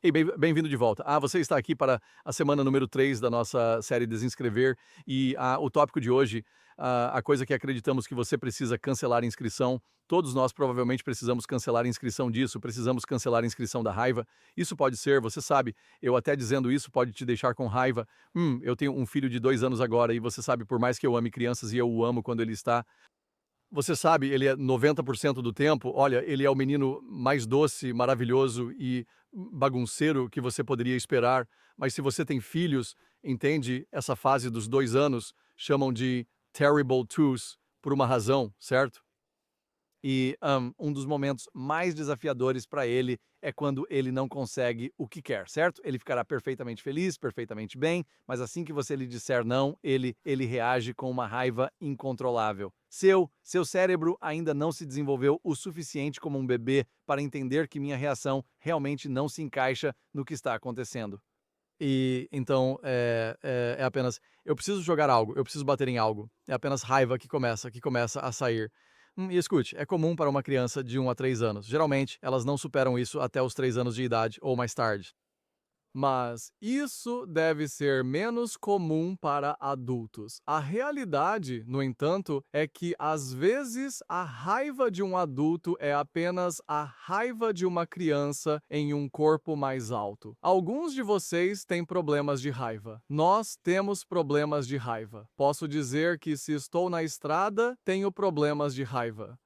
Ei, bem-vindo de volta. Você está aqui para a semana número 3 da nossa série Desinscrever e o tópico de hoje, a coisa que acreditamos que você precisa cancelar a inscrição. Todos nós provavelmente precisamos cancelar a inscrição disso, precisamos cancelar a inscrição da raiva. Isso pode ser, você sabe, eu até dizendo isso pode te deixar com raiva. Eu tenho um filho de 2 anos agora e você sabe, por mais que eu ame crianças e eu o amo quando ele está, você sabe, ele é 90% do tempo, olha, ele é o menino mais doce, maravilhoso e bagunceiro que você poderia esperar, mas se você tem filhos, entende, essa fase dos 2 anos, chamam de terrible twos, por uma razão, certo? E um dos momentos mais desafiadores para ele é quando ele não consegue o que quer, certo? Ele ficará perfeitamente feliz, perfeitamente bem, mas assim que você lhe disser não, ele reage com uma raiva incontrolável. Seu cérebro ainda não se desenvolveu o suficiente como um bebê para entender que minha reação realmente não se encaixa no que está acontecendo. E então é apenas eu preciso jogar algo, eu preciso bater em algo. É apenas raiva que começa a sair. E escute, é comum para uma criança de 1 a 3 anos. Geralmente, elas não superam isso até os 3 anos de idade ou mais tarde. Mas isso deve ser menos comum para adultos. A realidade, no entanto, é que às vezes a raiva de um adulto é apenas a raiva de uma criança em um corpo mais alto. Alguns de vocês têm problemas de raiva. Nós temos problemas de raiva. Posso dizer que se estou na estrada, tenho problemas de raiva.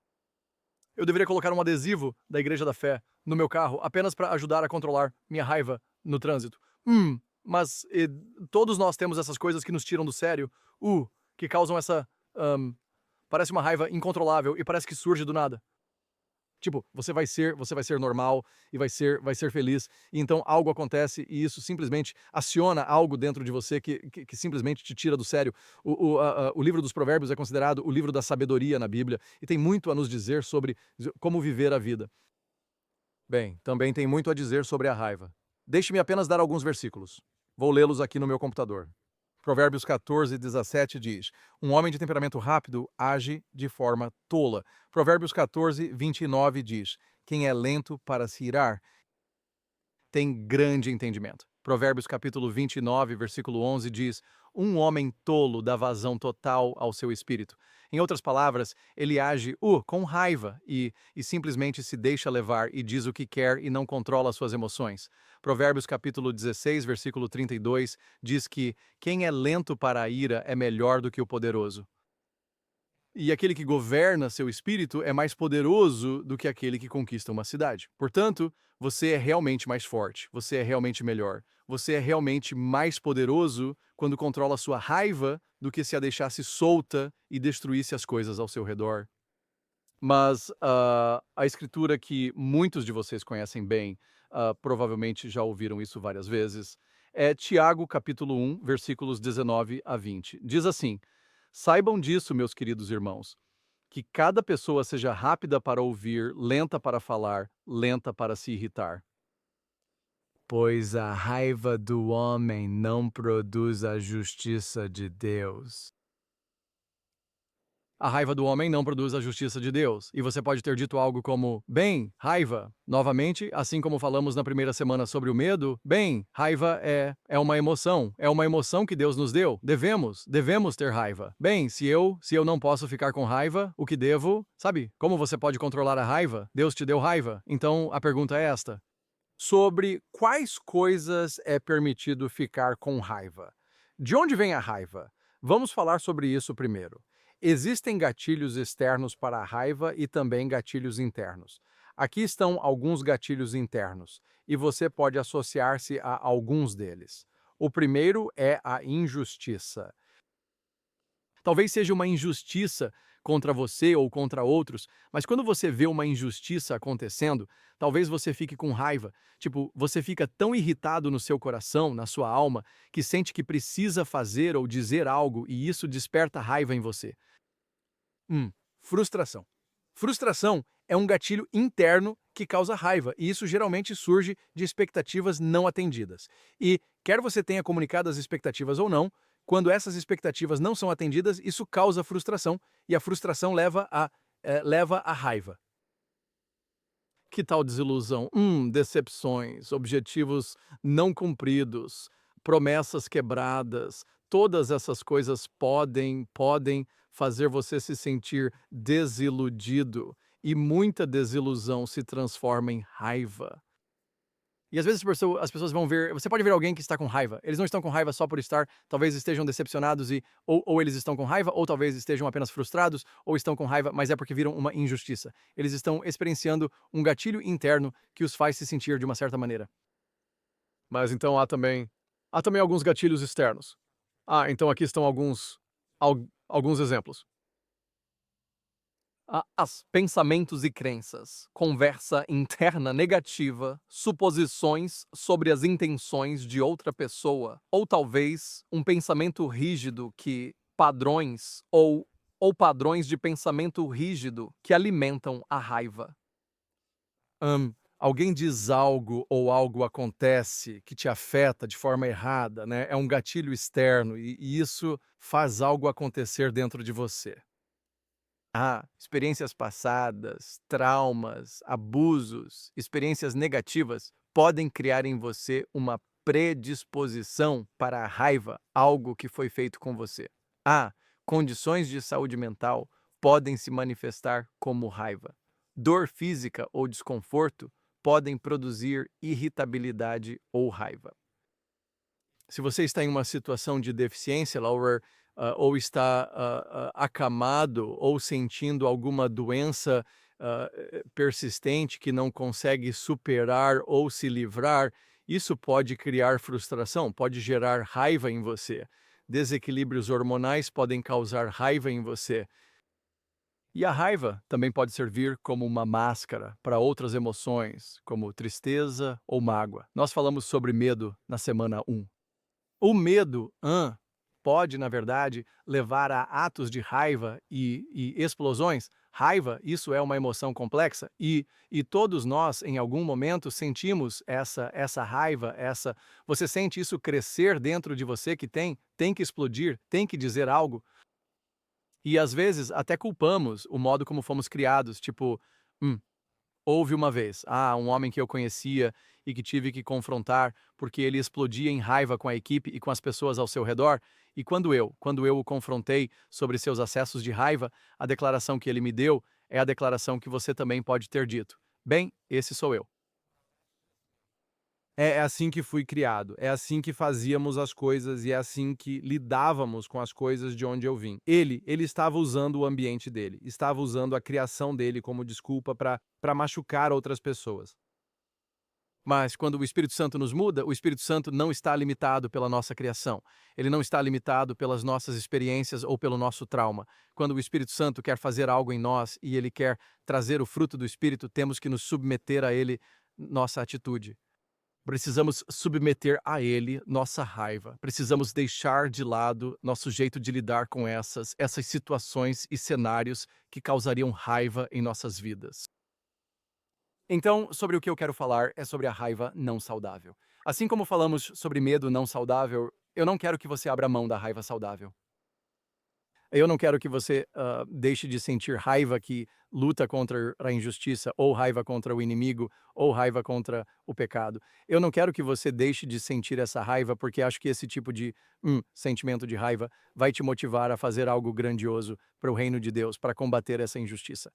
Eu deveria colocar um adesivo da Igreja da Fé no meu carro apenas para ajudar a controlar minha raiva no trânsito. Mas todos nós temos essas coisas que nos tiram do sério, que causam essa. Parece uma raiva incontrolável e parece que surge do nada. Tipo, você vai ser normal e vai ser feliz. E então algo acontece e isso simplesmente aciona algo dentro de você que simplesmente te tira do sério. O livro dos Provérbios é considerado o livro da sabedoria na Bíblia e tem muito a nos dizer sobre como viver a vida. Bem, também tem muito a dizer sobre a raiva. Deixe-me apenas dar alguns versículos. Vou lê-los aqui no meu computador. Provérbios 14:17 diz: Um homem de temperamento rápido age de forma tola. Provérbios 14:29 diz: Quem é lento para se irar tem grande entendimento. Provérbios capítulo 29, versículo 11 diz: Um homem tolo dá vazão total ao seu espírito. Em outras palavras, ele age com raiva e simplesmente se deixa levar e diz o que quer e não controla suas emoções. Provérbios capítulo 16, versículo 32 diz que quem é lento para a ira é melhor do que o poderoso. E aquele que governa seu espírito é mais poderoso do que aquele que conquista uma cidade. Portanto, você é realmente mais forte, você é realmente melhor, você é realmente mais poderoso quando controla sua raiva do que se a deixasse solta e destruísse as coisas ao seu redor. Mas a escritura que muitos de vocês conhecem bem, provavelmente já ouviram isso várias vezes, é Tiago capítulo 1, versículos 19 a 20. Diz assim: Saibam disso, meus queridos irmãos, que cada pessoa seja rápida para ouvir, lenta para falar, lenta para se irritar. Pois a raiva do homem não produz a justiça de Deus. A raiva do homem não produz a justiça de Deus. E você pode ter dito algo como, bem, raiva. Novamente, assim como falamos na primeira semana sobre o medo, bem, raiva é uma emoção que Deus nos deu. Devemos ter raiva. Bem, se eu não posso ficar com raiva, o que devo? Sabe, como você pode controlar a raiva? Deus te deu raiva. Então, a pergunta é esta: sobre quais coisas é permitido ficar com raiva? De onde vem a raiva? Vamos falar sobre isso primeiro. Existem gatilhos externos para a raiva e também gatilhos internos. Aqui estão alguns gatilhos internos, e você pode associar-se a alguns deles. O primeiro é a injustiça. Talvez seja uma injustiça contra você ou contra outros, mas quando você vê uma injustiça acontecendo, talvez você fique com raiva. Tipo, você fica tão irritado no seu coração, na sua alma, que sente que precisa fazer ou dizer algo e isso desperta raiva em você. Frustração. Frustração é um gatilho interno que causa raiva, e isso geralmente surge de expectativas não atendidas. E, quer você tenha comunicado as expectativas ou não, quando essas expectativas não são atendidas, isso causa frustração, e a frustração leva a raiva. Que tal desilusão? Decepções, objetivos não cumpridos, promessas quebradas. Todas essas coisas podem fazer você se sentir desiludido. E muita desilusão se transforma em raiva. E às vezes as pessoas vão ver. Você pode ver alguém que está com raiva. Eles não estão com raiva só por estar, talvez estejam decepcionados ou eles estão com raiva, ou talvez estejam apenas frustrados, ou estão com raiva, mas é porque viram uma injustiça. Eles estão experienciando um gatilho interno que os faz se sentir de uma certa maneira. Mas então há também alguns gatilhos externos. Então aqui estão alguns exemplos. Pensamentos e crenças, conversa interna negativa, suposições sobre as intenções de outra pessoa, ou talvez um pensamento rígido que padrões ou padrões de pensamento rígido que alimentam a raiva. Alguém diz algo ou algo acontece que te afeta de forma errada, né? É um gatilho externo e isso faz algo acontecer dentro de você. Experiências passadas, traumas, abusos, experiências negativas podem criar em você uma predisposição para a raiva, algo que foi feito com você. Condições de saúde mental podem se manifestar como raiva. Dor física ou desconforto podem produzir irritabilidade ou raiva. Se você está em uma situação de deficiência, Laura, ou está acamado ou sentindo alguma doença persistente que não consegue superar ou se livrar, isso pode criar frustração, pode gerar raiva em você. Desequilíbrios hormonais podem causar raiva em você. E a raiva também pode servir como uma máscara para outras emoções, como tristeza ou mágoa. Nós falamos sobre medo na semana 1. O medo pode, na verdade, levar a atos de raiva e explosões. Raiva, isso é uma emoção complexa e todos nós, em algum momento, sentimos essa raiva, você sente isso crescer dentro de você que tem que explodir, tem que dizer algo. E às vezes até culpamos o modo como fomos criados, tipo, houve uma vez, um homem que eu conhecia e que tive que confrontar porque ele explodia em raiva com a equipe e com as pessoas ao seu redor, e quando eu o confrontei sobre seus acessos de raiva, a declaração que ele me deu é a declaração que você também pode ter dito. Bem, esse sou eu. É assim que fui criado, é assim que fazíamos as coisas e é assim que lidávamos com as coisas de onde eu vim. Ele estava usando o ambiente dele, estava usando a criação dele como desculpa para machucar outras pessoas. Mas quando o Espírito Santo nos muda, o Espírito Santo não está limitado pela nossa criação. Ele não está limitado pelas nossas experiências ou pelo nosso trauma. Quando o Espírito Santo quer fazer algo em nós e ele quer trazer o fruto do Espírito, temos que nos submeter a ele, nossa atitude. Precisamos submeter a ele nossa raiva. Precisamos deixar de lado nosso jeito de lidar com essas situações e cenários que causariam raiva em nossas vidas. Então, sobre o que eu quero falar é sobre a raiva não saudável. Assim como falamos sobre medo não saudável, eu não quero que você abra mão da raiva saudável. Eu não quero que você deixe de sentir raiva que luta contra a injustiça, ou raiva contra o inimigo, ou raiva contra o pecado. Eu não quero que você deixe de sentir essa raiva, porque acho que esse tipo de sentimento de raiva vai te motivar a fazer algo grandioso para o reino de Deus, para combater essa injustiça.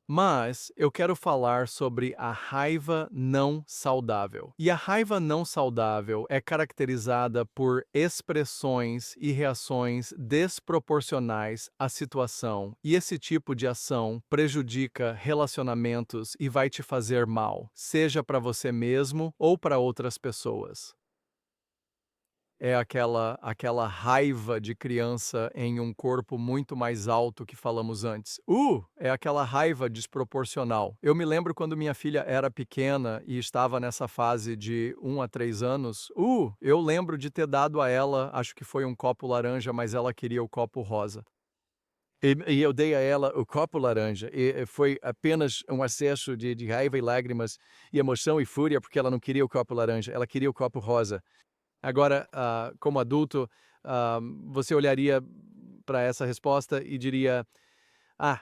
Mas eu quero falar sobre a raiva não saudável. E a raiva não saudável é caracterizada por expressões e reações desproporcionais à situação. E esse tipo de ação prejudica relacionamentos e vai te fazer mal, seja para você mesmo ou para outras pessoas. É aquela raiva de criança em um corpo muito mais alto que falamos antes. É aquela raiva desproporcional. Eu me lembro quando minha filha era pequena e estava nessa fase de 1 a 3 anos. Eu lembro de ter dado a ela, acho que foi um copo laranja, mas ela queria o copo rosa. E eu dei a ela o copo laranja, e foi apenas um acesso de raiva e lágrimas, e emoção e fúria, porque ela não queria o copo laranja, ela queria o copo rosa. Agora, como adulto, você olharia para essa resposta e diria: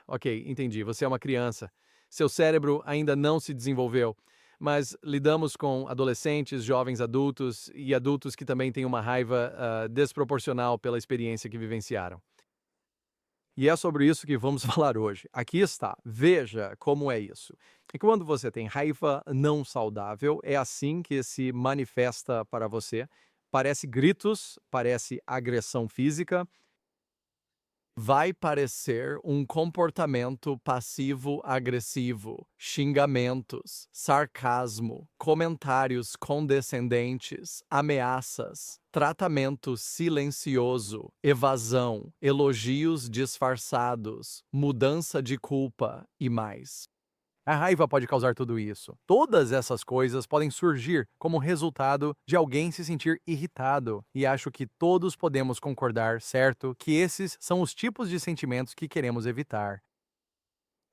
ok, entendi, você é uma criança. Seu cérebro ainda não se desenvolveu, mas lidamos com adolescentes, jovens adultos e adultos que também têm uma raiva desproporcional pela experiência que vivenciaram. E é sobre isso que vamos falar hoje. Aqui está. Veja como é isso. E quando você tem raiva não saudável, é assim que se manifesta para você. Parece gritos, parece agressão física, vai parecer um comportamento passivo-agressivo, xingamentos, sarcasmo, comentários condescendentes, ameaças, tratamento silencioso, evasão, elogios disfarçados, mudança de culpa e mais. A raiva pode causar tudo isso. Todas essas coisas podem surgir como resultado de alguém se sentir irritado. E acho que todos podemos concordar, certo, que esses são os tipos de sentimentos que queremos evitar.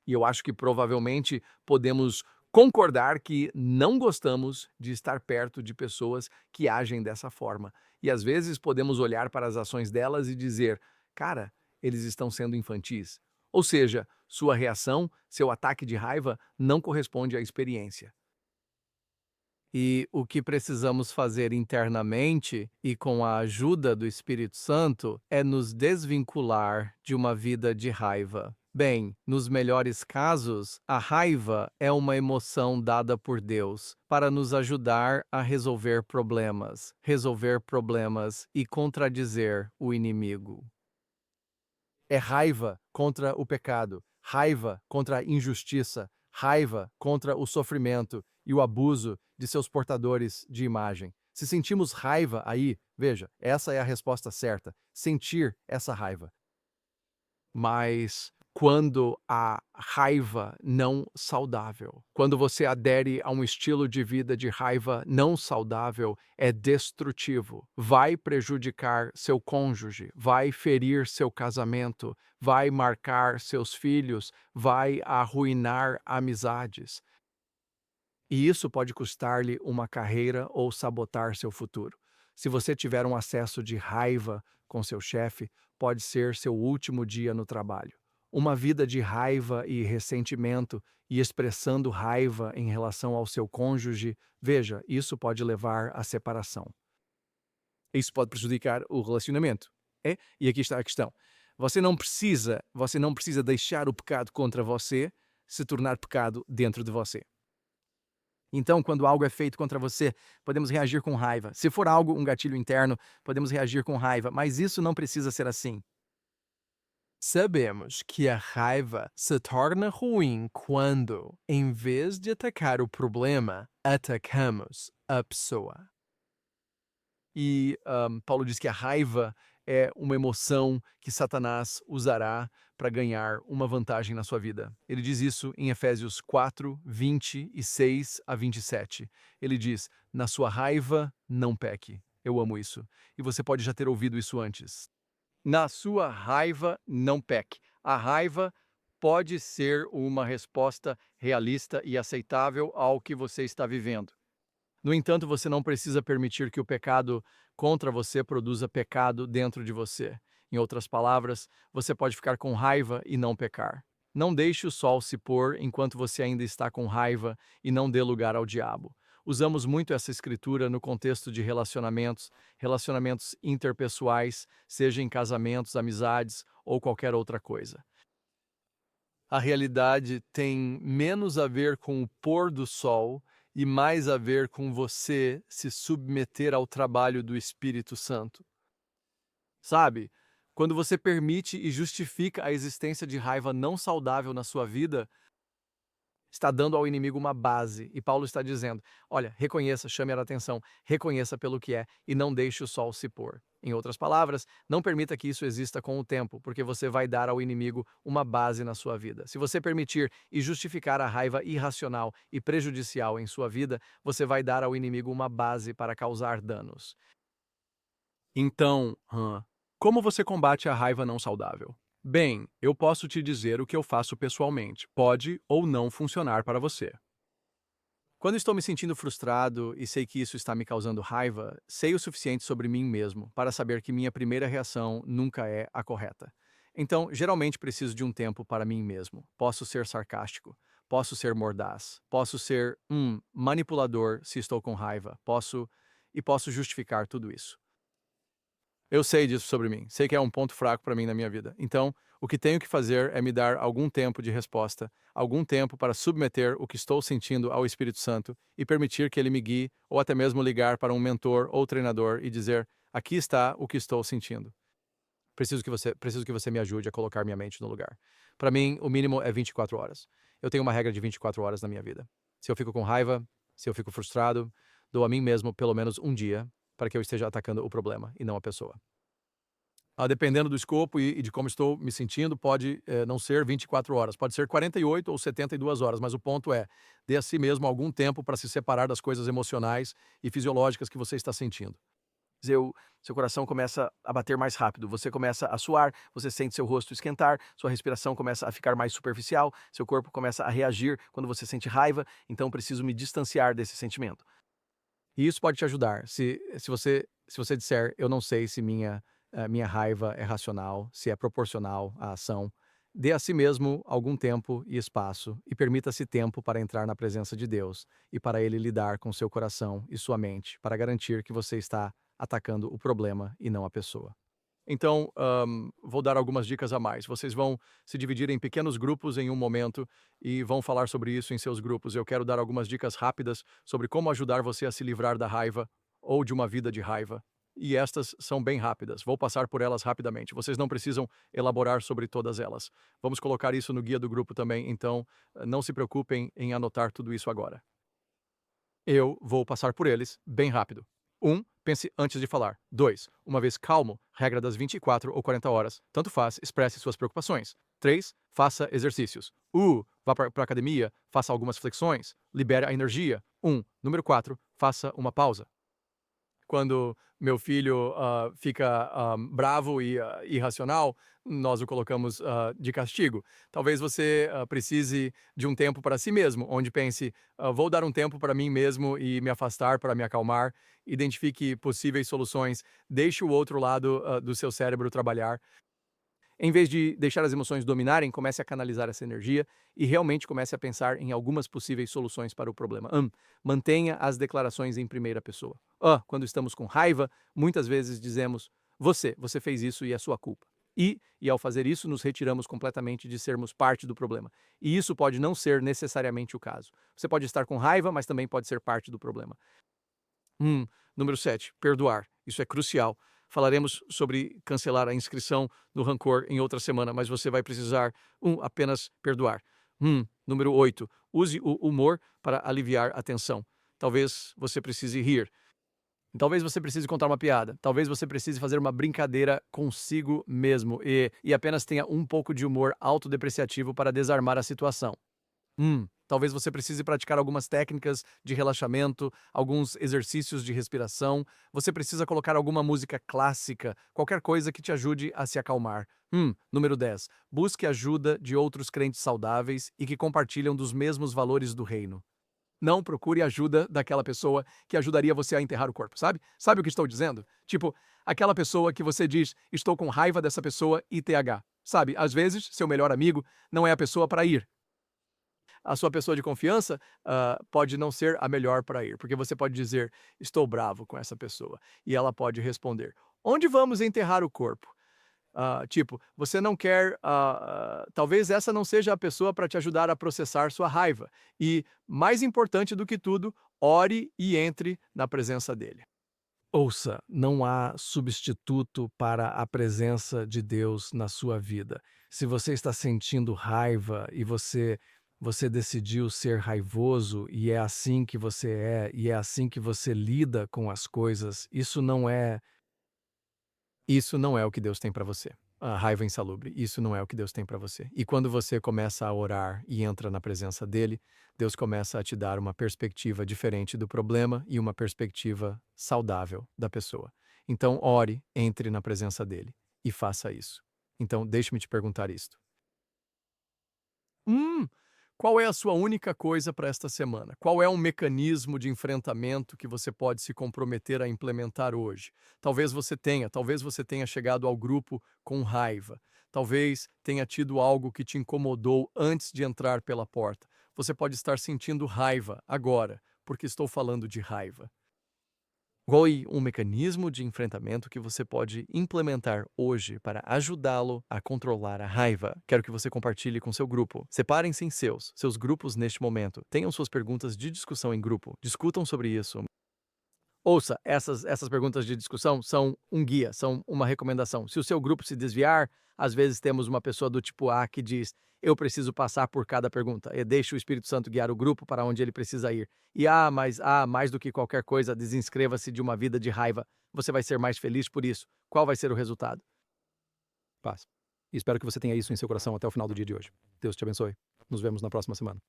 E eu acho que provavelmente podemos concordar que não gostamos de estar perto de pessoas que agem dessa forma. E às vezes podemos olhar para as ações delas e dizer: cara, eles estão sendo infantis. Ou seja, sua reação, seu ataque de raiva não corresponde à experiência. E o que precisamos fazer internamente e com a ajuda do Espírito Santo é nos desvincular de uma vida de raiva. Bem, nos melhores casos, a raiva é uma emoção dada por Deus para nos ajudar a resolver problemas e contradizer o inimigo. É raiva contra o pecado, raiva contra a injustiça, raiva contra o sofrimento e o abuso de seus portadores de imagem. Se sentimos raiva aí, veja, essa é a resposta certa, sentir essa raiva. Mas quando a raiva não saudável, quando você adere a um estilo de vida de raiva não saudável, é destrutivo, vai prejudicar seu cônjuge, vai ferir seu casamento, vai marcar seus filhos, vai arruinar amizades. E isso pode custar-lhe uma carreira ou sabotar seu futuro. Se você tiver um acesso de raiva com seu chefe, pode ser seu último dia no trabalho. Uma vida de raiva e ressentimento e expressando raiva em relação ao seu cônjuge, veja, isso pode levar à separação. Isso pode prejudicar o relacionamento. É? E aqui está a questão. Você não precisa deixar o pecado contra você se tornar pecado dentro de você. Então, quando algo é feito contra você, podemos reagir com raiva. Se for algo, um gatilho interno, podemos reagir com raiva, mas isso não precisa ser assim. Sabemos que a raiva se torna ruim quando, em vez de atacar o problema, atacamos a pessoa. E Paulo diz que a raiva é uma emoção que Satanás usará para ganhar uma vantagem na sua vida. Ele diz isso em Efésios 4, 26 a 27. Ele diz: na sua raiva, não peque. Eu amo isso. E você pode já ter ouvido isso antes. Na sua raiva, não peque. A raiva pode ser uma resposta realista e aceitável ao que você está vivendo. No entanto, você não precisa permitir que o pecado contra você produza pecado dentro de você. Em outras palavras, você pode ficar com raiva e não pecar. Não deixe o sol se pôr enquanto você ainda está com raiva e não dê lugar ao diabo. Usamos muito essa escritura no contexto de relacionamentos interpessoais, seja em casamentos, amizades ou qualquer outra coisa. A realidade tem menos a ver com o pôr do sol e mais a ver com você se submeter ao trabalho do Espírito Santo. Sabe, quando você permite e justifica a existência de raiva não saudável na sua vida, está dando ao inimigo uma base. E Paulo está dizendo: olha, reconheça, chame a atenção, reconheça pelo que é e não deixe o sol se pôr. Em outras palavras, não permita que isso exista com o tempo, porque você vai dar ao inimigo uma base na sua vida. Se você permitir e justificar a raiva irracional e prejudicial em sua vida, você vai dar ao inimigo uma base para causar danos. Então, como você combate a raiva não saudável? Bem, eu posso te dizer o que eu faço pessoalmente. Pode ou não funcionar para você. Quando estou me sentindo frustrado e sei que isso está me causando raiva, sei o suficiente sobre mim mesmo para saber que minha primeira reação nunca é a correta. Então, geralmente preciso de um tempo para mim mesmo. Posso ser sarcástico. posso ser mordaz, posso ser manipulador se estou com raiva, posso justificar tudo isso. Eu sei disso sobre mim, sei que é um ponto fraco para mim na minha vida. Então, o que tenho que fazer é me dar algum tempo de resposta, algum tempo para submeter o que estou sentindo ao Espírito Santo e permitir que ele me guie, ou até mesmo ligar para um mentor ou treinador e dizer: aqui está o que estou sentindo. Preciso que você me ajude a colocar minha mente no lugar. Para mim, o mínimo é 24 horas. Eu tenho uma regra de 24 horas na minha vida. Se eu fico com raiva, se eu fico frustrado, dou a mim mesmo pelo menos um dia para que eu esteja atacando o problema e não a pessoa. Dependendo do escopo e de como estou me sentindo, pode não ser 24 horas, pode ser 48 ou 72 horas, mas o ponto é, dê a si mesmo algum tempo para se separar das coisas emocionais e fisiológicas que você está sentindo. Seu coração começa a bater mais rápido, você começa a suar, você sente seu rosto esquentar, sua respiração começa a ficar mais superficial, seu corpo começa a reagir quando você sente raiva, então preciso me distanciar desse sentimento. E isso pode te ajudar. Se você disser, eu não sei se minha raiva é racional, se é proporcional à ação, dê a si mesmo algum tempo e espaço e permita-se tempo para entrar na presença de Deus e para Ele lidar com seu coração e sua mente para garantir que você está atacando o problema e não a pessoa. Então, vou dar algumas dicas a mais. Vocês vão se dividir em pequenos grupos em um momento e vão falar sobre isso em seus grupos. Eu quero dar algumas dicas rápidas sobre como ajudar você a se livrar da raiva ou de uma vida de raiva. E estas são bem rápidas. Vou passar por elas rapidamente. Vocês não precisam elaborar sobre todas elas. Vamos colocar isso no guia do grupo também, então não se preocupem em anotar tudo isso agora. Eu vou passar por eles bem rápido. 1. Pense antes de falar. 2. Uma vez calmo, regra das 24 ou 40 horas. Tanto faz, expresse suas preocupações. 3. Faça exercícios. Vá para a academia, faça algumas flexões, libere a energia. Número 4. Faça uma pausa. Quando meu filho fica bravo e irracional, nós o colocamos de castigo. Talvez você precise de um tempo para si mesmo, onde pense, vou dar um tempo para mim mesmo e me afastar para me acalmar, identifique possíveis soluções, deixe o outro lado do seu cérebro trabalhar. Em vez de deixar as emoções dominarem, comece a canalizar essa energia e realmente comece a pensar em algumas possíveis soluções para o problema. Mantenha as declarações em primeira pessoa. Quando estamos com raiva, muitas vezes dizemos: você fez isso e é sua culpa. E ao fazer isso, nos retiramos completamente de sermos parte do problema. E isso pode não ser necessariamente o caso. Você pode estar com raiva, mas também pode ser parte do problema. Número 7, perdoar. Isso é crucial. Falaremos sobre cancelar a inscrição no Rancor em outra semana, mas você vai precisar, apenas perdoar. Número 8, use o humor para aliviar a tensão. Talvez você precise rir. Talvez você precise contar uma piada. Talvez você precise fazer uma brincadeira consigo mesmo e apenas tenha um pouco de humor autodepreciativo para desarmar a situação. Talvez você precise praticar algumas técnicas de relaxamento, alguns exercícios de respiração. Você precisa colocar alguma música clássica, qualquer coisa que te ajude a se acalmar. Número 10. Busque ajuda de outros crentes saudáveis e que compartilham dos mesmos valores do reino. Não procure ajuda daquela pessoa que ajudaria você a enterrar o corpo, sabe? Sabe o que estou dizendo? Tipo, aquela pessoa que você diz, estou com raiva dessa pessoa e TH. Sabe, às vezes, seu melhor amigo não é a pessoa para ir. A sua pessoa de confiança pode não ser a melhor para ir, porque você pode dizer, estou bravo com essa pessoa, e ela pode responder, onde vamos enterrar o corpo? Tipo, você não quer, talvez essa não seja a pessoa para te ajudar a processar sua raiva, e, mais importante do que tudo, ore e entre na presença dele. Ouça, não há substituto para a presença de Deus na sua vida. Se você está sentindo raiva e você decidiu ser raivoso e é assim que você é e é assim que você lida com as coisas, isso não é o que Deus tem para você. A raiva insalubre, isso não é o que Deus tem para você. E quando você começa a orar e entra na presença dele, Deus começa a te dar uma perspectiva diferente do problema e uma perspectiva saudável da pessoa. Então, ore, entre na presença dele e faça isso. Então, deixe-me te perguntar isto. Hum, Qual é a sua única coisa para esta semana? Qual é um mecanismo de enfrentamento que você pode se comprometer a implementar hoje? Talvez você tenha chegado ao grupo com raiva. Talvez tenha tido algo que te incomodou antes de entrar pela porta. Você pode estar sentindo raiva agora, porque estou falando de raiva. Qual é um mecanismo de enfrentamento que você pode implementar hoje para ajudá-lo a controlar a raiva? Quero que você compartilhe com seu grupo. Separem-se em seus grupos neste momento. Tenham suas perguntas de discussão em grupo. Discutam sobre isso. Ouça, essas perguntas de discussão são um guia, são uma recomendação. Se o seu grupo se desviar, às vezes temos uma pessoa do tipo A que diz: eu preciso passar por cada pergunta, e deixe o Espírito Santo guiar o grupo para onde ele precisa ir. E mais do que qualquer coisa, desinscreva-se de uma vida de raiva. Você vai ser mais feliz por isso. Qual vai ser o resultado? Paz. E espero que você tenha isso em seu coração até o final do dia de hoje. Deus te abençoe. Nos vemos na próxima semana.